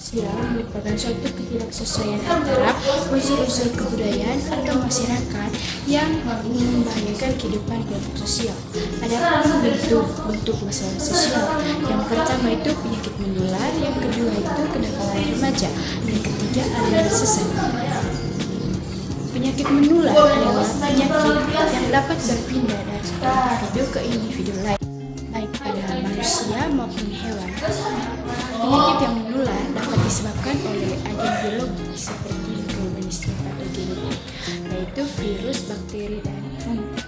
sosial merupakan suatu ketidaksesuaian antara unsur-unsur kebudayaan atau masyarakat yang membahayakan kehidupan kelompok sosial. Ada bentuk masalah sosial. Yang pertama itu penyakit menular, yang kedua itu kenakalan remaja, yang ketiga aliran sesat. Penyakit menular adalah penyakit yang dapat berpindah dari satu individu ke individu lain, baik pada manusia maupun hewan. Penyakit yang menular dapat disebabkan oleh agen biologi seperti mikroorganisme patogenik, yaitu virus, bakteri, dan fungus,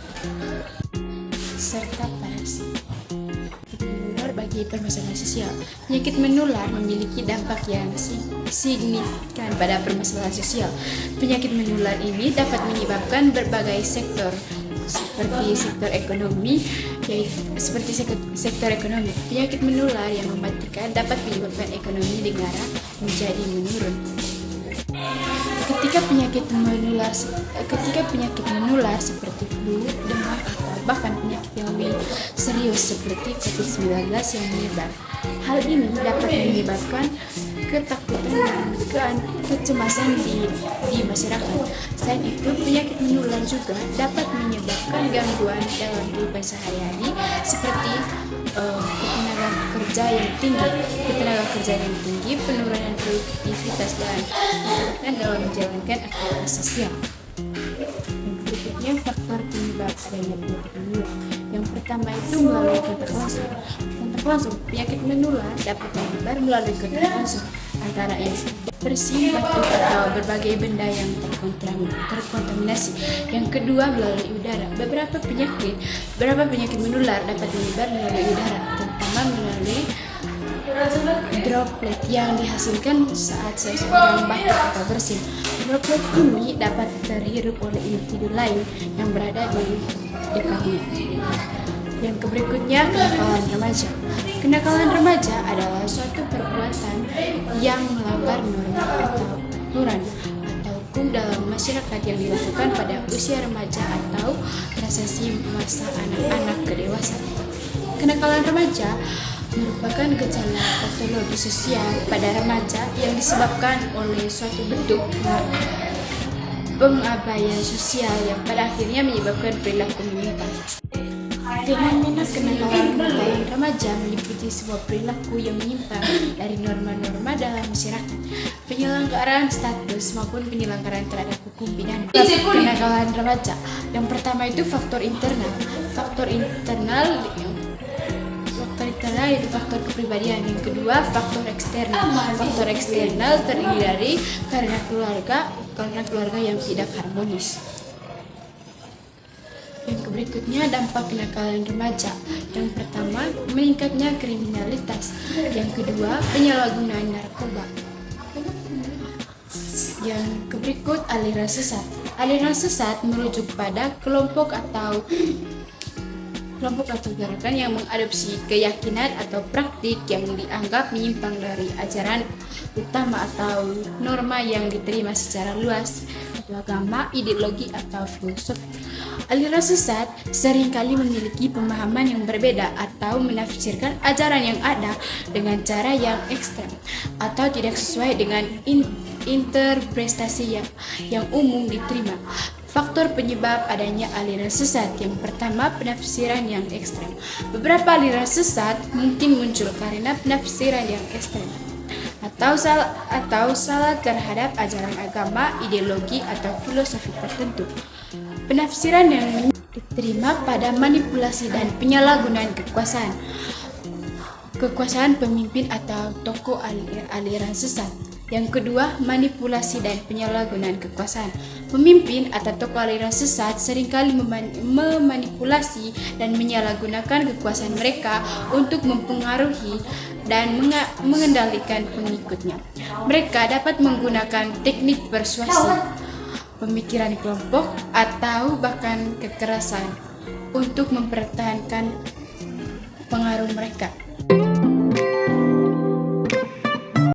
serta parasit. Penyakit menular bagi permasalahan sosial. Penyakit menular memiliki dampak yang signifikan pada permasalahan sosial. Penyakit menular ini dapat menyebabkan berbagai sektor, seperti sektor ekonomi, Penyakit menular yang mematikan dapat menyebabkan ekonomi negara menjadi menurun. Ketika penyakit menular seperti flu, demam, atau bahkan penyakit yang lebih serius seperti COVID-19 yang menyebar. Hal ini dapat menyebabkan ketakutan dan kecemasan di masyarakat. Selain itu, penyakit menular juga dapat menyebabkan gangguan dalam kehidupan sehari-hari seperti ketenaga kerja yang tinggi, penurunan produktivitas dan kesulitan dalam menjalankan aktivitas sosial. Yang berikutnya, faktor penyebab adanya penyakit menular. Yang pertama itu melalui kontak langsung. Penyakit menular dapat menyebar melalui kontak langsung antara bersih, batuk, atau berbagai benda yang terkontaminasi. Yang kedua, melalui udara. Beberapa penyakit menular dapat menyebar melalui udara, terutama melalui droplet yang dihasilkan saat seseorang batuk atau bersin. Droplet ini dapat terhirup oleh individu lain yang berada di dekatnya. Yang berikutnya, kenakalan remaja. Kenakalan remaja adalah suatu perbuatan yang melanggar norma atau aturan atau hukum dalam masyarakat yang dilakukan pada usia remaja atau transisi masa anak-anak ke dewasa. Kenakalan remaja merupakan gejala patologi sosial pada remaja yang disebabkan oleh suatu bentuk pengabaian sosial yang pada akhirnya menyebabkan perilaku menyimpang. Fenomena kenakalan remaja meliputi sebuah perilaku yang menyimpang dari norma-norma dalam masyarakat, penyelenggaraan status maupun penyelenggaraan terhadap hukum pidana. Kenakalan remaja. Yang pertama itu faktor internal. Faktor internal yaitu faktor kepribadian. Yang kedua, faktor eksternal. Faktor eksternal terdiri dari karena keluarga yang tidak harmonis. Yang berikutnya, dampak kenakalan remaja. Yang pertama, meningkatnya kriminalitas. Yang kedua, penyalahgunaan narkoba. Yang berikut, aliran sesat. Aliran sesat merujuk pada kelompok atau gerakan yang mengadopsi keyakinan atau praktik yang dianggap menyimpang dari ajaran utama atau norma yang diterima secara luas, agama, ideologi, atau filosofi. Aliran sesat seringkali memiliki pemahaman yang berbeda atau menafsirkan ajaran yang ada dengan cara yang ekstrem atau tidak sesuai dengan interpretasi yang umum diterima. Faktor penyebab adanya aliran sesat. Yang pertama, penafsiran yang ekstrem. Beberapa aliran sesat mungkin muncul karena penafsiran yang ekstrem atau salah terhadap ajaran agama, ideologi, atau filosofi tertentu. Penafsiran yang diterima pada manipulasi dan penyalahgunaan kekuasaan pemimpin atau tokoh aliran sesat. Yang kedua, manipulasi dan penyalahgunaan kekuasaan. Pemimpin atau tokoh aliran sesat seringkali memanipulasi dan menyalahgunakan kekuasaan mereka untuk mempengaruhi dan mengendalikan pengikutnya. Mereka dapat menggunakan teknik persuasi, pemikiran kelompok, atau bahkan kekerasan untuk mempertahankan pengaruh mereka.